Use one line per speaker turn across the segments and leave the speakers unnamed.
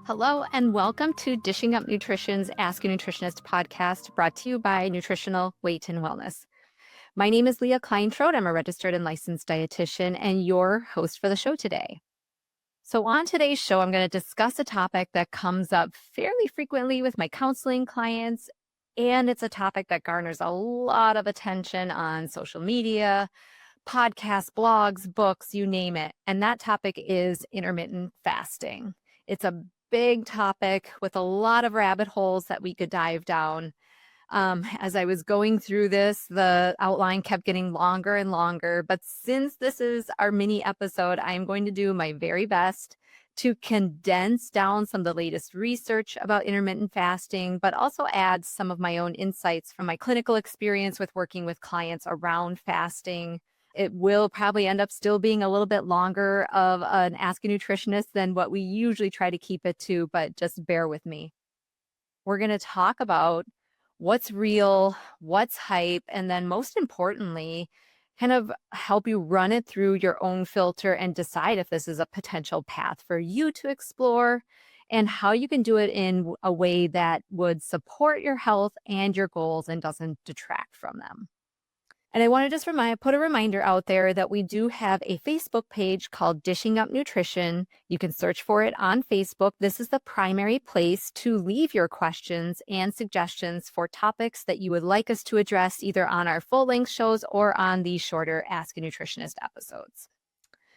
Hello, and welcome to Dishing Up Nutrition's Ask a Nutritionist podcast brought to you by Nutritional Weight and Wellness. My name is Leah Kleintrode. I'm a registered and licensed dietitian and your host for the show today. So, on today's show, I'm going to discuss a topic that comes up fairly frequently with my counseling clients, and it's a topic that garners a lot of attention on social media, podcasts, blogs, books, you name it. And that topic is intermittent fasting. It's a big topic with a lot of rabbit holes that we could dive down. As I was going through this, the outline kept getting longer and longer. But since this is our mini episode, I'm going to do my very best to condense down some of the latest research about intermittent fasting, but also add some of my own insights from my clinical experience with working with clients around fasting. It will probably end up still being a little bit longer of an Ask a Nutritionist than what we usually try to keep it to, but just bear with me. We're going to talk about what's real, what's hype, and then most importantly, kind of help you run it through your own filter and decide if this is a potential path for you to explore and how you can do it in a way that would support your health and your goals and doesn't detract from them. And I want to just put a reminder out there that we do have a Facebook page called Dishing Up Nutrition. You can search for it on Facebook. This is the primary place to leave your questions and suggestions for topics that you would like us to address either on our full-length shows or on the shorter Ask a Nutritionist episodes.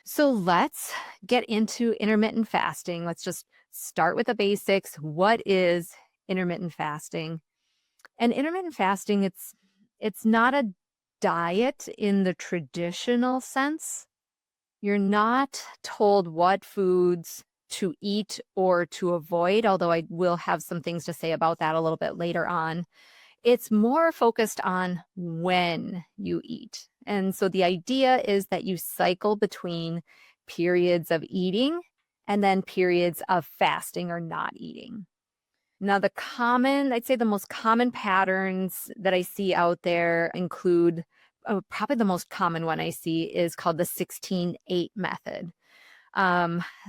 So let's get into intermittent fasting. Let's just start with the basics. What is intermittent fasting? And intermittent fasting, it's not a diet in the traditional sense. You're not told what foods to eat or to avoid, although I will have some things to say about that a little bit later on. It's more focused on when you eat. And so the idea is that you cycle between periods of eating and then periods of fasting or not eating. Now, I'd say the most common patterns that I see out there include, probably the most common one I see is called the 16-8 method.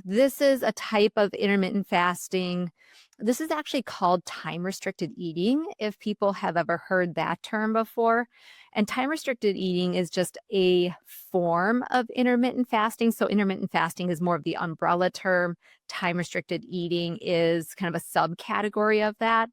This is a type of intermittent fasting. This is actually called time-restricted eating, if people have ever heard that term before. And time-restricted eating is just a form of intermittent fasting. So intermittent fasting is more of the umbrella term. Time-restricted eating is kind of a subcategory of that.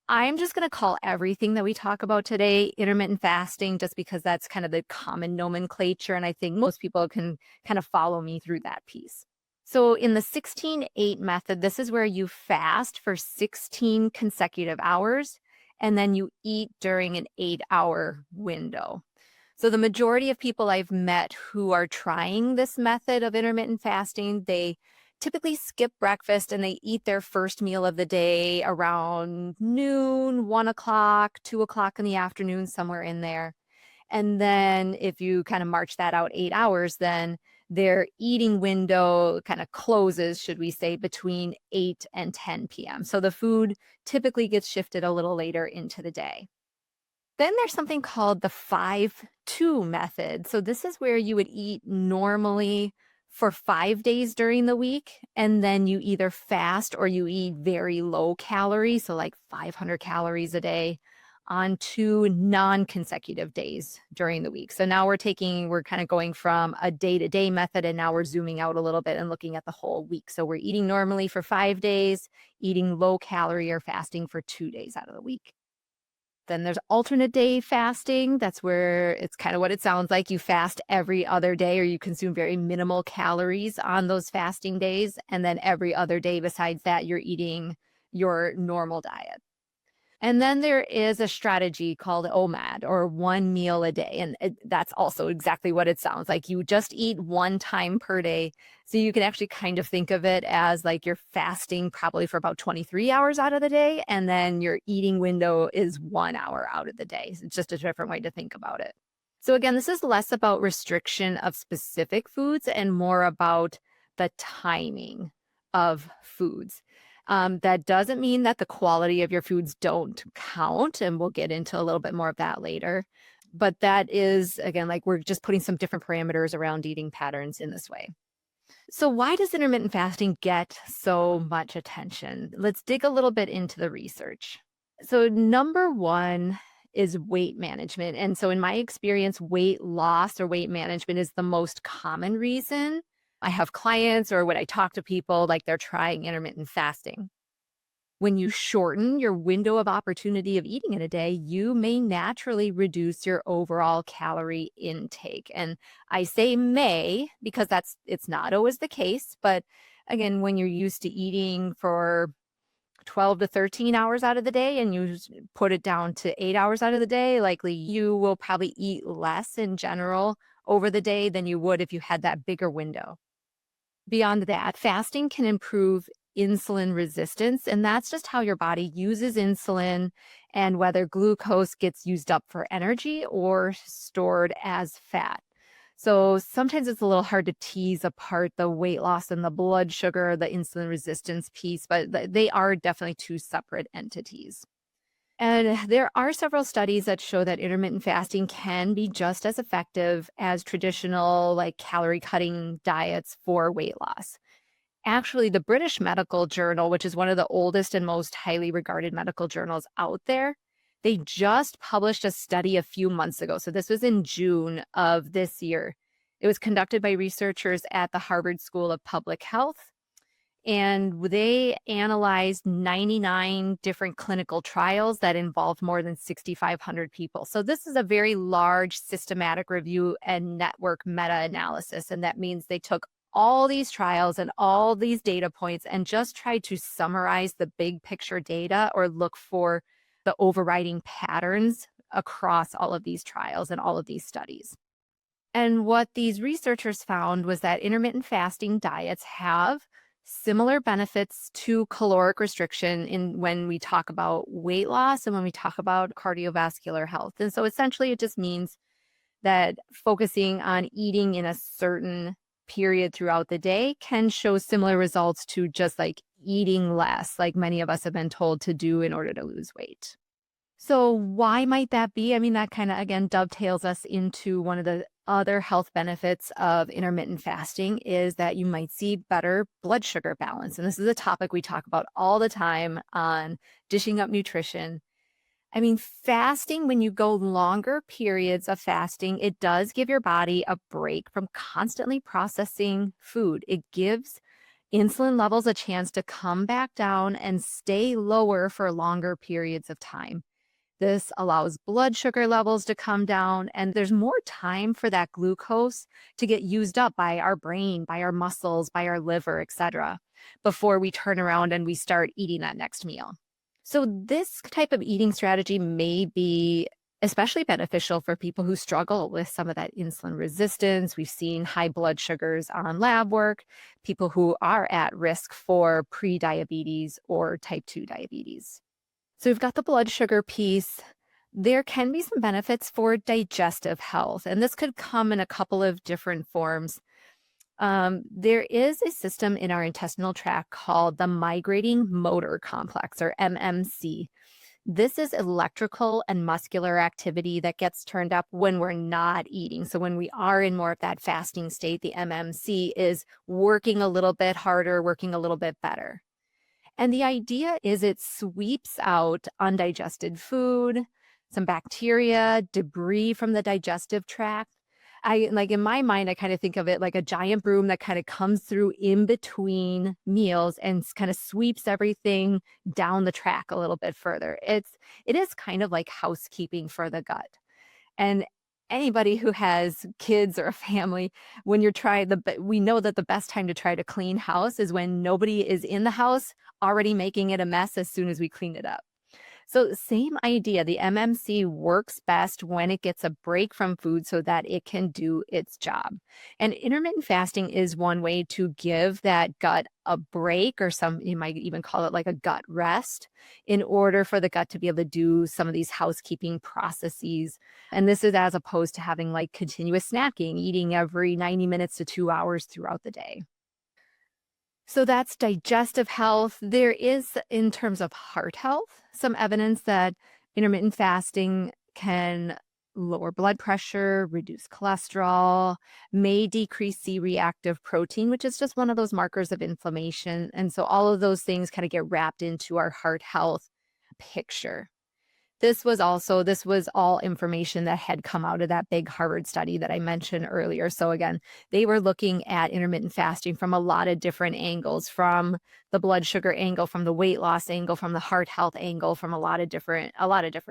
I'm just going to call everything that we talk about today intermittent fasting, just because that's kind of the common nomenclature. And I think most people can kind of follow me through that piece. So in the 16-8 method, this is where you fast for 16 consecutive hours, and then you eat during an 8-hour window. So the majority of people I've met who are trying this method of intermittent fasting, they typically skip breakfast and they eat their first meal of the day around noon, 1 o'clock, 2 o'clock in the afternoon, somewhere in there. And then if you kind of march that out 8 hours, then their eating window kind of closes, should we say, between 8 and 10 p.m. So the food typically gets shifted a little later into the day. Then there's something called the 5-2 method. So this is where you would eat normally for 5 days during the week, and then you either fast or you eat very low calories, so like 500 calories a day, on 2 non-consecutive days during the week. So now we're kind of going from a day-to-day method, and now we're zooming out a little bit and looking at the whole week. So we're eating normally for 5 days, eating low calorie or fasting for 2 days out of the week. Then there's alternate day fasting. That's where it's kind of what it sounds like. You fast every other day, or you consume very minimal calories on those fasting days. And then every other day besides that, you're eating your normal diet. And then there is a strategy called OMAD, or 1 meal a day. And that's also exactly what it sounds like. You just eat 1 time per day. So you can actually kind of think of it as like you're fasting probably for about 23 hours out of the day. And then your eating window is 1 hour out of the day. It's just a different way to think about it. So again, this is less about restriction of specific foods and more about the timing of foods. That doesn't mean that the quality of your foods don't count, and we'll get into a little bit more of that later. But that is, again, like we're just putting some different parameters around eating patterns in this way. So, why does intermittent fasting get so much attention? Let's dig a little bit into the research. So, number one is weight management. And so, in my experience, weight loss or weight management is the most common reason I have clients or when I talk to people like they're trying intermittent fasting. When you shorten your window of opportunity of eating in a day, you may naturally reduce your overall calorie intake. And I say may because it's not always the case, but again, when you're used to eating for 12 to 13 hours out of the day and put it down to 8 hours out of the day, likely you will probably eat less in general over the day than you would if you had that bigger window. Beyond that, fasting can improve insulin resistance, and that's just how your body uses insulin and whether glucose gets used up for energy or stored as fat. So sometimes it's a little hard to tease apart the weight loss and the blood sugar, the insulin resistance piece, but they are definitely two separate entities. And there are several studies that show that intermittent fasting can be just as effective as traditional, like calorie cutting diets for weight loss. Actually, the British Medical Journal, which is one of the oldest and most highly regarded medical journals out there, they just published a study a few months ago. So this was in June of this year. It was conducted by researchers at the Harvard School of Public Health and they analyzed 99 different clinical trials that involved more than 6,500 people. So, this is a very large systematic review and network meta analysis. And that means they took all these trials and all these data points and just tried to summarize the big picture data or look for the overriding patterns across all of these trials and all of these studies. And what these researchers found was that intermittent fasting diets have similar benefits to caloric restriction in when we talk about weight loss and when we talk about cardiovascular health. And so essentially it just means that focusing on eating in a certain period throughout the day can show similar results to just like eating less, like many of us have been told to do in order to lose weight. So, why might that be? I mean, that kind of again dovetails us into one of the other health benefits of intermittent fasting is that you might see better blood sugar balance. And this is a topic we talk about all the time on Dishing Up Nutrition. I mean, fasting, when you go longer periods of fasting, it does give your body a break from constantly processing food. It gives insulin levels a chance to come back down and stay lower for longer periods of time. This allows blood sugar levels to come down, and there's more time for that glucose to get used up by our brain, by our muscles, by our liver, etc., before we turn around and we start eating that next meal. So, this type of eating strategy may be especially beneficial for people who struggle with some of that insulin resistance. We've seen high blood sugars on lab work, people who are at risk for prediabetes or type 2 diabetes. So we've got the blood sugar piece. There can be some benefits for digestive health, and this could come in a couple of different forms. There is a system in our intestinal tract called the migrating motor complex, or MMC. This is electrical and muscular activity that gets turned up when we're not eating. So, when we are in more of that fasting state, the MMC is working a little bit harder, working a little bit better. And the idea is it sweeps out undigested food, some bacteria, debris from the digestive tract. I like in my mind, I kind of think of it like a giant broom that kind of comes through in between meals and kind of sweeps everything down the track a little bit further. It is kind of like housekeeping for the gut. And anybody who has kids or a family, when you're trying we know that the best time to try to clean house is when nobody is in the house already making it a mess as soon as we clean it up. So, same idea. The MMC works best when it gets a break from food so that it can do its job. And intermittent fasting is one way to give that gut a break, or some, you might even call it like a gut rest, in order for the gut to be able to do some of these housekeeping processes. And this is as opposed to having like continuous snacking, eating every 90 minutes to 2 hours throughout the day. So that's digestive health. There is, in terms of heart health, some evidence that intermittent fasting can lower blood pressure, reduce cholesterol, may decrease C-reactive protein, which is just one of those markers of inflammation. And so all of those things kind of get wrapped into our heart health picture. This was all information that had come out of that big Harvard study that I mentioned earlier. So again, they were looking at intermittent fasting from a lot of different angles, from the blood sugar angle, from the weight loss angle, from the heart health angle, from a lot of different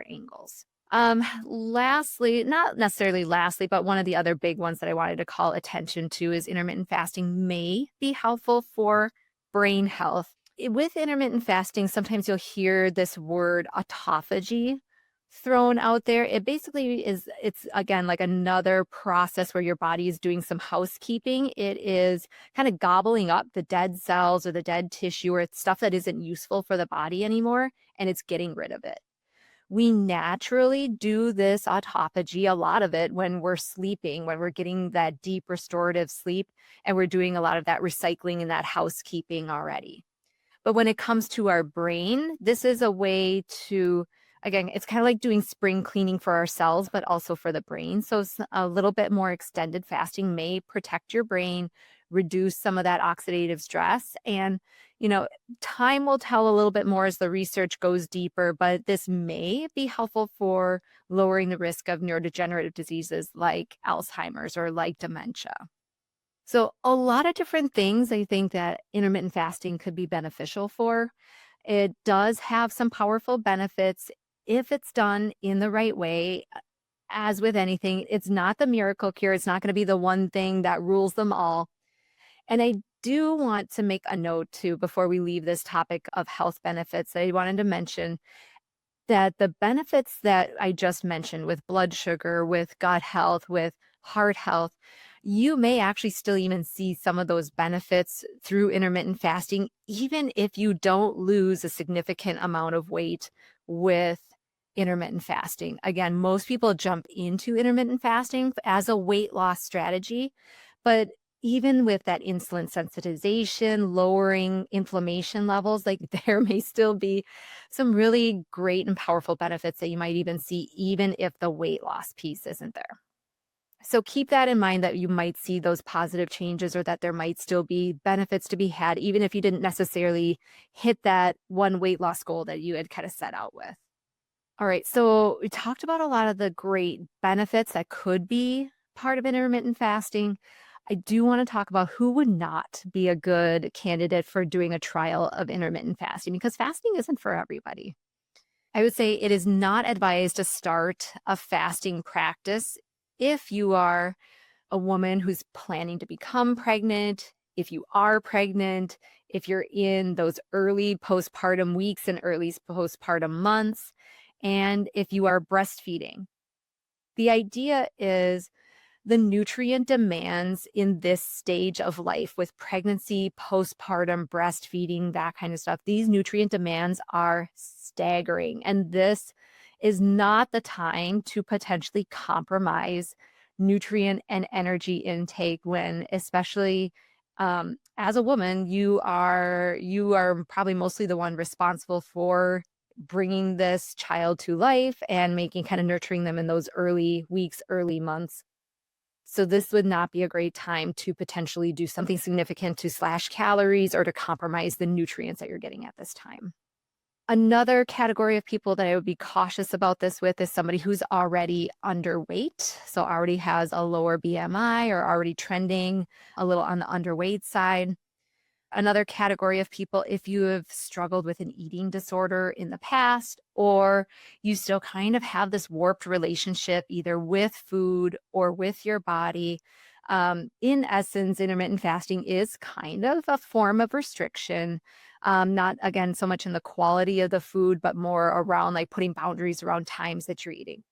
angles. Lastly, not necessarily lastly, but one of the other big ones that I wanted to call attention to is intermittent fasting may be helpful for brain health. With intermittent fasting, sometimes you'll hear this word autophagy thrown out there. It basically is, it's again like another process where your body is doing some housekeeping. It is kind of gobbling up the dead cells or the dead tissue or it's stuff that isn't useful for the body anymore, and it's getting rid of it. We naturally do this autophagy, a lot of it when we're sleeping, when we're getting that deep restorative sleep, and we're doing a lot of that recycling and that housekeeping already. But when it comes to our brain, this is a way to, again, it's kind of like doing spring cleaning for our cells, but also for the brain. So a little bit more extended fasting may protect your brain, reduce some of that oxidative stress. And, time will tell a little bit more as the research goes deeper, but this may be helpful for lowering the risk of neurodegenerative diseases like Alzheimer's or like dementia. So, a lot of different things I think that intermittent fasting could be beneficial for. It does have some powerful benefits if it's done in the right way. As with anything, it's not the miracle cure. It's not going to be the one thing that rules them all. And I do want to make a note too before we leave this topic of health benefits. I wanted to mention that the benefits that I just mentioned with blood sugar, with gut health, with heart health, you may actually still even see some of those benefits through intermittent fasting, even if you don't lose a significant amount of weight with intermittent fasting. Again, most people jump into intermittent fasting as a weight loss strategy, but even with that insulin sensitization, lowering inflammation levels, like there may still be some really great and powerful benefits that you might even see, even if the weight loss piece isn't there. So keep that in mind that you might see those positive changes or that there might still be benefits to be had, even if you didn't necessarily hit that one weight loss goal that you had kind of set out with. All right. So we talked about a lot of the great benefits that could be part of intermittent fasting. I do want to talk about who would not be a good candidate for doing a trial of intermittent fasting because fasting isn't for everybody. I would say it is not advised to start a fasting practice if you are a woman who's planning to become pregnant, if you are pregnant, if you're in those early postpartum weeks and early postpartum months, and if you are breastfeeding. The idea is the nutrient demands in this stage of life with pregnancy, postpartum, breastfeeding, that kind of stuff. These nutrient demands are staggering. And this is not the time to potentially compromise nutrient and energy intake when, especially as a woman, you are probably mostly the one responsible for bringing this child to life and making kind of nurturing them in those early weeks, early months. So this would not be a great time to potentially do something significant to slash calories or to compromise the nutrients that you're getting at this time. Another category of people that I would be cautious about this with is somebody who's already underweight, so already has a lower BMI or already trending a little on the underweight side. Another category of people, if you have struggled with an eating disorder in the past, or you still kind of have this warped relationship either with food or with your body. In essence, intermittent fasting is kind of a form of restriction. Not again so much in the quality of the food, but more around like putting boundaries around times that you're eating.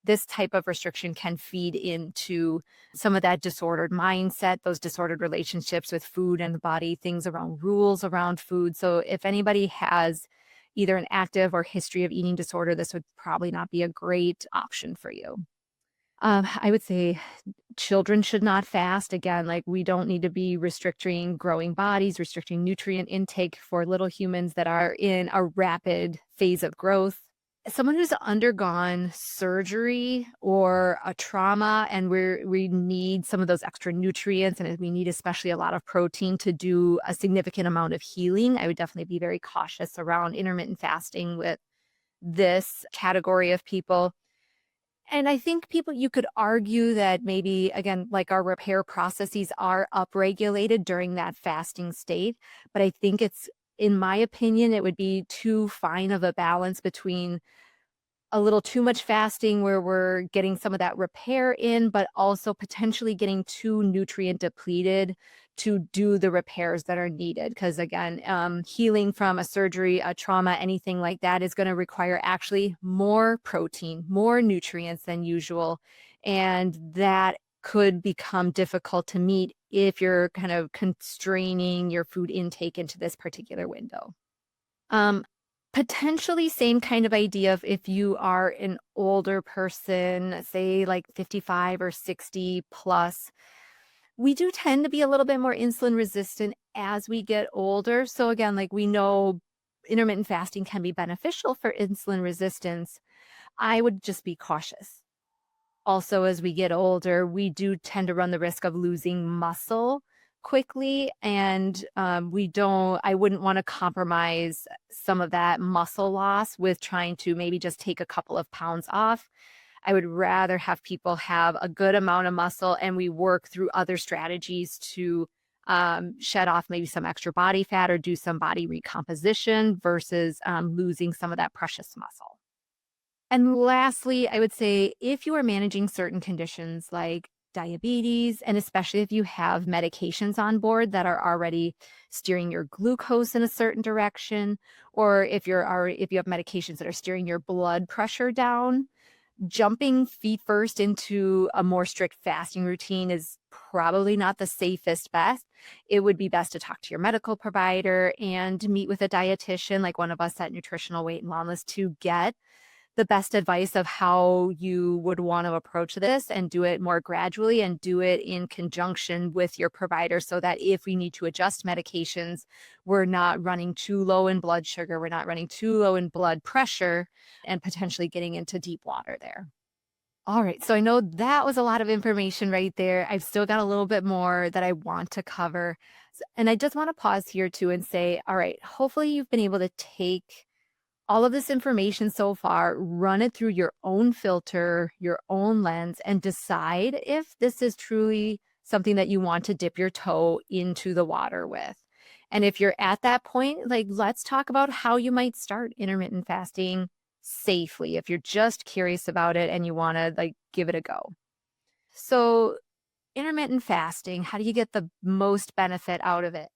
This type of restriction can feed into some of that disordered mindset, those disordered relationships with food and the body, things around rules around food. So if anybody has either an active or history of eating disorder, this would probably not be a great option for you. I would say children should not fast. Again, like we don't need to be restricting growing bodies, restricting nutrient intake for little humans that are in a rapid phase of growth. someone who's undergone surgery or a trauma and we need some of those extra nutrients and we need especially a lot of protein to do a significant amount of healing, I would definitely be very cautious around intermittent fasting with this category of people. And I think people, you could argue that maybe, again, like our repair processes are upregulated during that fasting state. But I think in my opinion, it would be too fine of a balance between a little too much fasting where we're getting some of that repair in, but also potentially getting too nutrient depleted to do the repairs that are needed. Because again, healing from a surgery, a trauma, anything like that is going to require actually more protein, more nutrients than usual. And that could become difficult to meet if you're kind of constraining your food intake into this particular window. Um, Potentially same kind of idea of if you are an older person, say like 55 or 60 plus, we do tend to be a little bit more insulin resistant as we get older. So again, like we know intermittent fasting can be beneficial for insulin resistance. I would just be cautious. Also, as we get older, we do tend to run the risk of losing muscle quickly. And I wouldn't want to compromise some of that muscle loss with trying to maybe just take a couple of pounds off. I would rather have people have a good amount of muscle and we work through other strategies to shed off maybe some extra body fat or do some body recomposition versus losing some of that precious muscle. And lastly, I would say if you are managing certain conditions like diabetes, and especially if you have medications on board that are already steering your glucose in a certain direction, or if you have medications that are steering your blood pressure down, jumping feet first into a more strict fasting routine is probably not the safest bet. It would be best to talk to your medical provider and meet with a dietitian, like one of us at Nutritional Weight and Wellness, to get the best advice of how you would want to approach this and do it more gradually and do it in conjunction with your provider so that if we need to adjust medications, we're not running too low in blood sugar, we're not running too low in blood pressure and potentially getting into deep water there. All right. So I know that was a lot of information right there. I've still got a little bit more that I want to cover. And I just want to pause here too and say, all right, hopefully you've been able to take all of this information so far, run it through your own filter, your own lens, and decide if this is truly something that you want to dip your toe into the water with. And if you're at that point, like let's talk about how you might start intermittent fasting safely if you're just curious about it and you want to like give it a go. So, intermittent fasting, how do you get the most benefit out of it?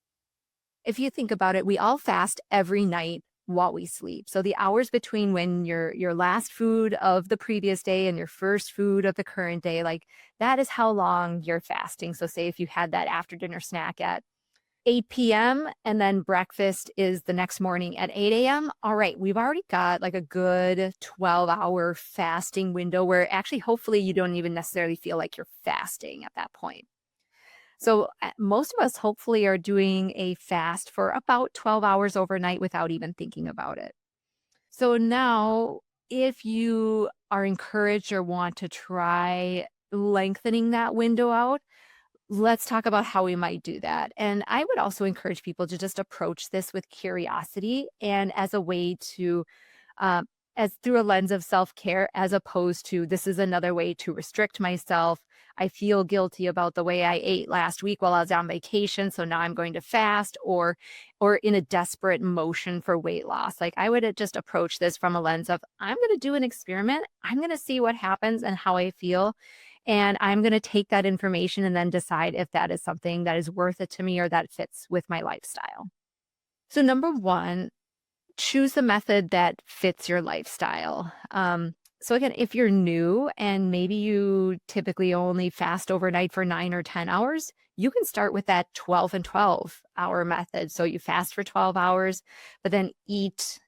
If you think about it, we all fast every night while we sleep. So the hours between when your last food of the previous day and your first food of the current day, like that is how long you're fasting. So say if you had that after dinner snack at 8 p.m. and then breakfast is the next morning at 8 a.m. All right, we've already got like a good 12-hour fasting window where actually hopefully you don't even necessarily feel like you're fasting at that point. So most of us hopefully are doing a fast for about 12 hours overnight without even thinking about it. So now, if you are encouraged or want to try lengthening that window out, let's talk about how we might do that. And I would also encourage people to just approach this with curiosity and as a way to um, as through a lens of self-care as opposed to this is another way to restrict myself. I feel guilty about the way I ate last week while I was on vacation, so now I'm going to fast or in a desperate motion for weight loss. Like I would just approach this from a lens of I'm going to do an experiment. I'm going to see what happens and how I feel. And I'm going to take that information and then decide if that is something that is worth it to me or that fits with my lifestyle. So number one, choose the method that fits your lifestyle. So again, if you're new and maybe you typically only fast overnight for 9 or 10 hours, you can start with that 12 and 12-hour method. So you fast for 12 hours, but then eat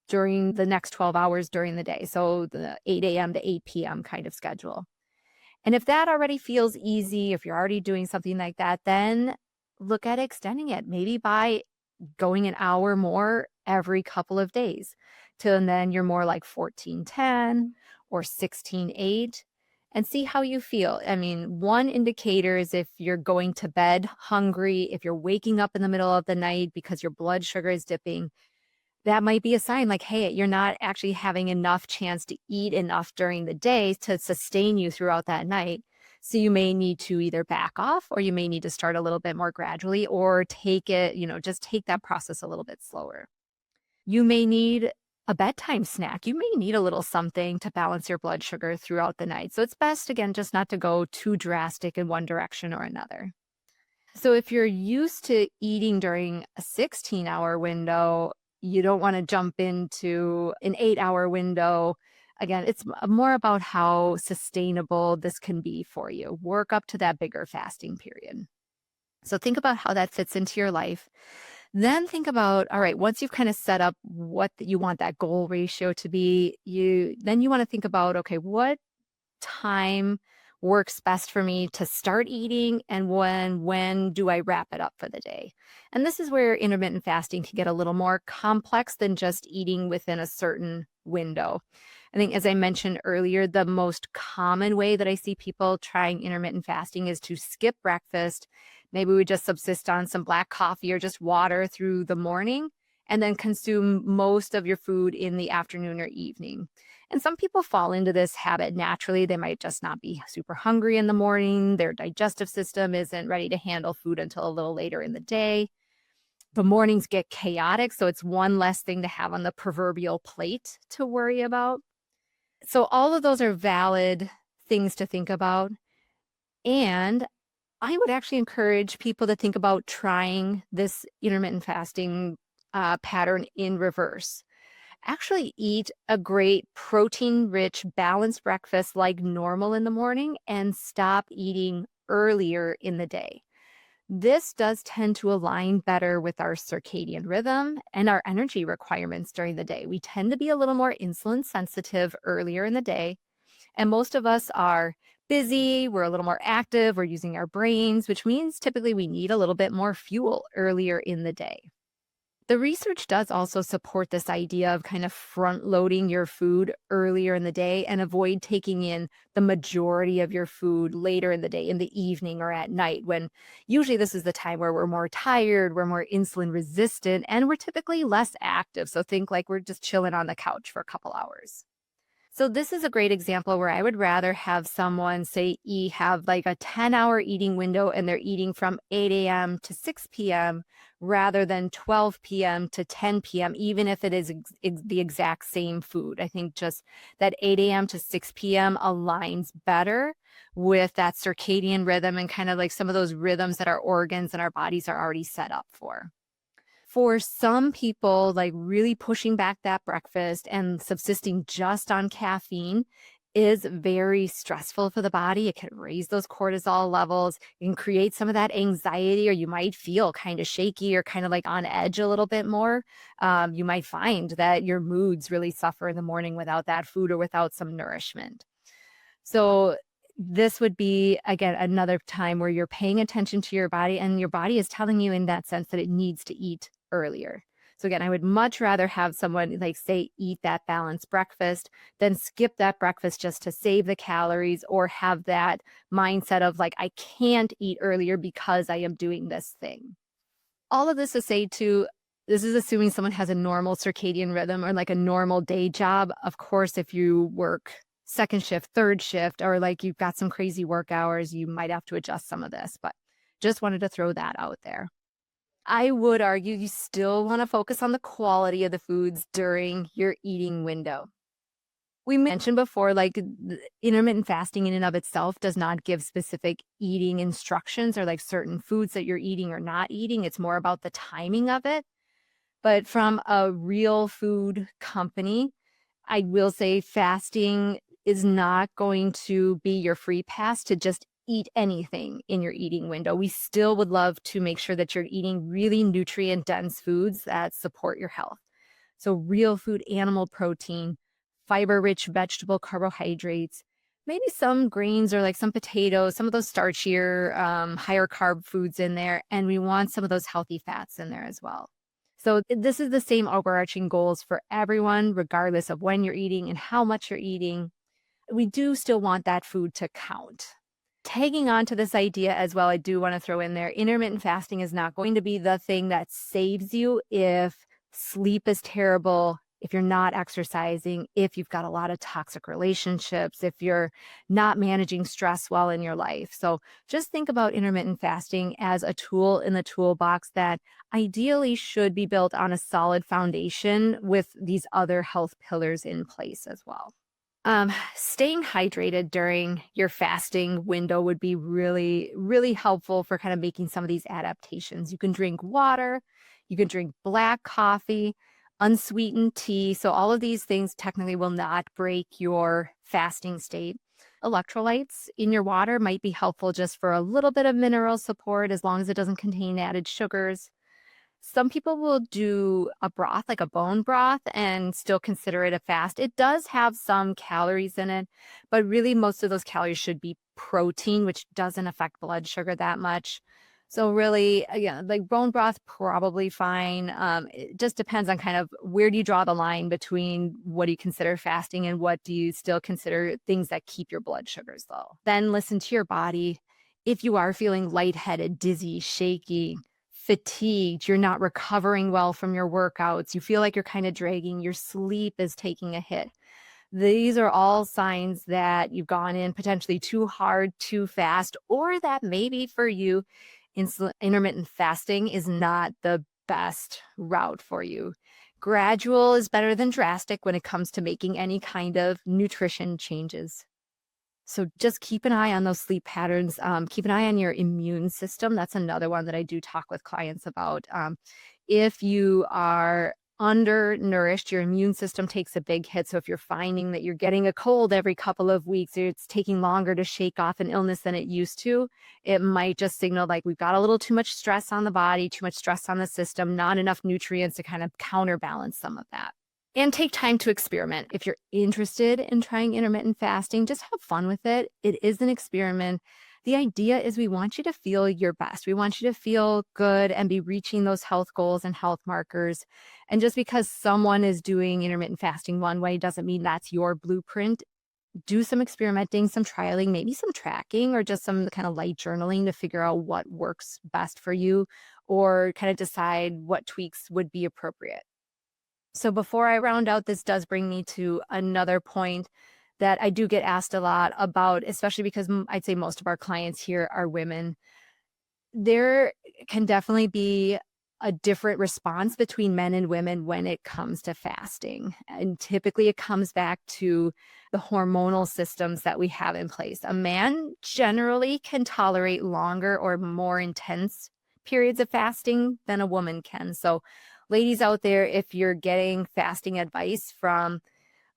during the next 12 hours during the day. So the 8 a.m. to 8 p.m. kind of schedule. And if that already feels easy, if you're already doing something like that, then look at extending it, maybe by going an hour more every couple of days. till then you're more like 14:10 or 16:8 and see how you feel. I mean, one indicator is if you're going to bed hungry, if you're waking up in the middle of the night because your blood sugar is dipping, that might be a sign like, hey, you're not actually having enough chance to eat enough during the day to sustain you throughout that night. So you may need to either back off or you may need to start a little bit more gradually or take it, just take that process a little bit slower. You may need a bedtime snack. You may need a little something to balance your blood sugar throughout the night. So it's best, again, just not to go too drastic in one direction or another. So if you're used to eating during a 16-hour window, you don't want to jump into an 8-hour window. Again, it's more about how sustainable this can be for you. Work up to that bigger fasting period. So think about how that fits into your life. Then think about, all right, once you've kind of set up what you want that goal ratio to be, then you want to think about, okay, what time works best for me to start eating and when do I wrap it up for the day? And this is where intermittent fasting can get a little more complex than just eating within a certain window. I think, as I mentioned earlier, the most common way that I see people trying intermittent fasting is to skip breakfast. Maybe we just subsist on some black coffee or just water through the morning and then consume most of your food in the afternoon or evening. And some people fall into this habit naturally. They might just not be super hungry in the morning. Their digestive system isn't ready to handle food until a little later in the day. The mornings get chaotic, so it's one less thing to have on the proverbial plate to worry about. So all of those are valid things to think about. And I would actually encourage people to think about trying this intermittent fasting pattern in reverse. Actually eat a great protein-rich, balanced breakfast like normal in the morning and stop eating earlier in the day. This does tend to align better with our circadian rhythm and our energy requirements during the day. We tend to be a little more insulin sensitive earlier in the day, and most of us are busy, we're a little more active, we're using our brains, which means typically we need a little bit more fuel earlier in the day. The research does also support this idea of kind of front loading your food earlier in the day and avoid taking in the majority of your food later in the day, in the evening or at night, when usually this is the time where we're more tired, we're more insulin resistant, and we're typically less active. So think like we're just chilling on the couch for a couple hours. So this is a great example where I would rather have someone say have like a 10-hour eating window and they're eating from 8 a.m. to 6 p.m. rather than 12 p.m. to 10 p.m., even if it is the exact same food. I think just that 8 a.m. to 6 p.m. aligns better with that circadian rhythm and kind of like some of those rhythms that our organs and our bodies are already set up for. For some people, like really pushing back that breakfast and subsisting just on caffeine is very stressful for the body. It can raise those cortisol levels. It can create some of that anxiety, or you might feel kind of shaky or kind of like on edge a little bit more. You might find that your moods really suffer in the morning without that food or without some nourishment. So this would be, again, another time where you're paying attention to your body and your body is telling you in that sense that it needs to eat earlier. So again, I would much rather have someone like say eat that balanced breakfast than skip that breakfast just to save the calories or have that mindset of like, I can't eat earlier because I am doing this thing. All of this to say too, this is assuming someone has a normal circadian rhythm or like a normal day job. Of course, if you work second shift, third shift, or like you've got some crazy work hours, you might have to adjust some of this, but just wanted to throw that out there. I would argue you still want to focus on the quality of the foods during your eating window. We mentioned before, like intermittent fasting in and of itself does not give specific eating instructions or like certain foods that you're eating or not eating. It's more about the timing of it. But from a real food company, I will say fasting is not going to be your free pass to just eat anything in your eating window. We still would love to make sure that you're eating really nutrient dense foods that support your health. So real food, animal protein, fiber rich vegetable carbohydrates, maybe some grains or like some potatoes, some of those starchier, higher carb foods in there. And we want some of those healthy fats in there as well. So this is the same overarching goals for everyone, regardless of when you're eating and how much you're eating. We do still want that food to count. Tagging on to this idea as well, I do want to throw in there, intermittent fasting is not going to be the thing that saves you if sleep is terrible, if you're not exercising, if you've got a lot of toxic relationships, if you're not managing stress well in your life. So just think about intermittent fasting as a tool in the toolbox that ideally should be built on a solid foundation with these other health pillars in place as well. Staying hydrated during your fasting window would be really, really helpful for kind of making some of these adaptations. You can drink water, you can drink black coffee, unsweetened tea. So, all of these things technically will not break your fasting state. Electrolytes in your water might be helpful just for a little bit of mineral support as long as it doesn't contain added sugars. Some people will do a broth, like a bone broth, and still consider it a fast. It does have some calories in it, but really most of those calories should be protein, which doesn't affect blood sugar that much. So really, yeah, like bone broth, probably fine. It just depends on kind of where do you draw the line between what do you consider fasting and what do you still consider things that keep your blood sugars low. Then listen to your body. If you are feeling lightheaded, dizzy, shaky, fatigued, you're not recovering well from your workouts, you feel like you're kind of dragging, your sleep is taking a hit. These are all signs that you've gone in potentially too hard, too fast, or that maybe for you, intermittent fasting is not the best route for you. Gradual is better than drastic when it comes to making any kind of nutrition changes. So just keep an eye on those sleep patterns. Keep an eye on your immune system. That's another one that I do talk with clients about. If you are undernourished, your immune system takes a big hit. So if you're finding that you're getting a cold every couple of weeks, or it's taking longer to shake off an illness than it used to, it might just signal like we've got a little too much stress on the body, too much stress on the system, not enough nutrients to kind of counterbalance some of that. And take time to experiment. If you're interested in trying intermittent fasting, just have fun with it. It is an experiment. The idea is we want you to feel your best. We want you to feel good and be reaching those health goals and health markers. And just because someone is doing intermittent fasting one way doesn't mean that's your blueprint. Do some experimenting, some trialing, maybe some tracking, or just some kind of light journaling to figure out what works best for you, or kind of decide what tweaks would be appropriate. So before I round out, this does bring me to another point that I do get asked a lot about, especially because I'd say most of our clients here are women. There can definitely be a different response between men and women when it comes to fasting. And typically it comes back to the hormonal systems that we have in place. A man generally can tolerate longer or more intense periods of fasting than a woman can. So, ladies out there, if you're getting fasting advice from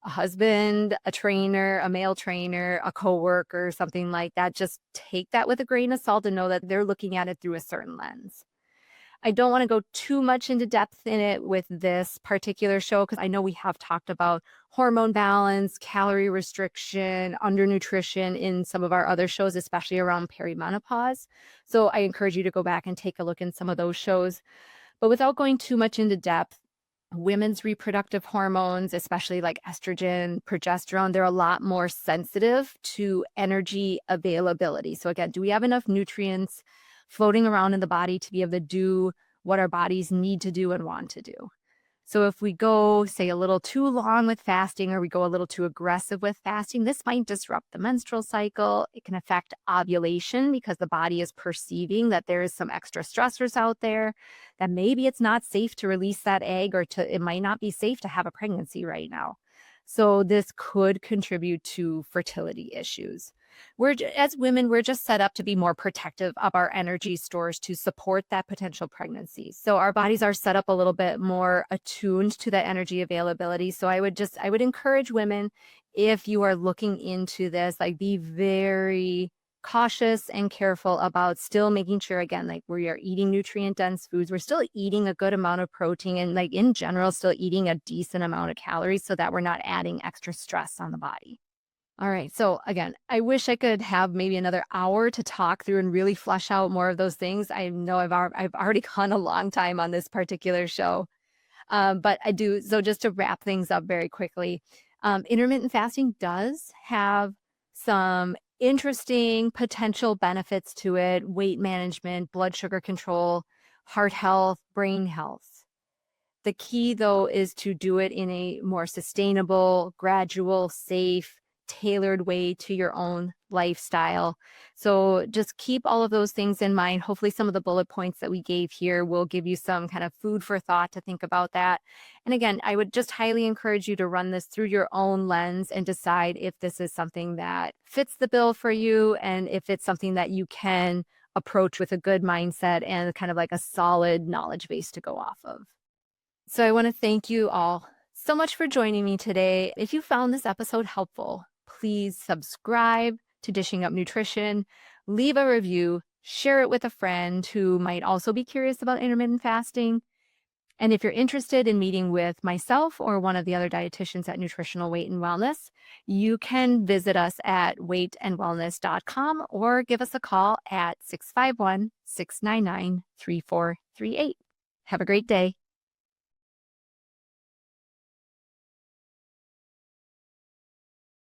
a husband, a trainer, a male trainer, a coworker, something like that, just take that with a grain of salt and know that they're looking at it through a certain lens. I don't want to go too much into depth in it with this particular show because I know we have talked about hormone balance, calorie restriction, undernutrition in some of our other shows, especially around perimenopause. So I encourage you to go back and take a look in some of those shows. But without going too much into depth, women's reproductive hormones, especially like estrogen, progesterone, they're a lot more sensitive to energy availability. So again, do we have enough nutrients floating around in the body to be able to do what our bodies need to do and want to do? So if we go, say, a little too long with fasting, or we go a little too aggressive with fasting, this might disrupt the menstrual cycle. It can affect ovulation because the body is perceiving that there is some extra stressors out there, that maybe it's not safe to release that egg, or it might not be safe to have a pregnancy right now. So this could contribute to fertility issues. As women, we're just set up to be more protective of our energy stores to support that potential pregnancy. So our bodies are set up a little bit more attuned to that energy availability. So I would encourage women, if you are looking into this, like, be very cautious and careful about still making sure, again, like, we are eating nutrient dense foods, we're still eating a good amount of protein, and like in general still eating a decent amount of calories so that we're not adding extra stress on the body. All right. So again, I wish I could have maybe another hour to talk through and really flesh out more of those things. I know I've already gone a long time on this particular show. But I do, so just to wrap things up very quickly, intermittent fasting does have some interesting potential benefits to it: weight management, blood sugar control, heart health, brain health. The key, though, is to do it in a more sustainable, gradual, safe, tailored way to your own lifestyle. So just keep all of those things in mind. Hopefully, some of the bullet points that we gave here will give you some kind of food for thought to think about that. And again, I would just highly encourage you to run this through your own lens and decide if this is something that fits the bill for you and if it's something that you can approach with a good mindset and kind of like a solid knowledge base to go off of. So I want to thank you all so much for joining me today. If you found this episode helpful, please subscribe to Dishing Up Nutrition, leave a review, share it with a friend who might also be curious about intermittent fasting. And if you're interested in meeting with myself or one of the other dietitians at Nutritional Weight and Wellness, you can visit us at weightandwellness.com or give us a call at 651-699-3438. Have a great day.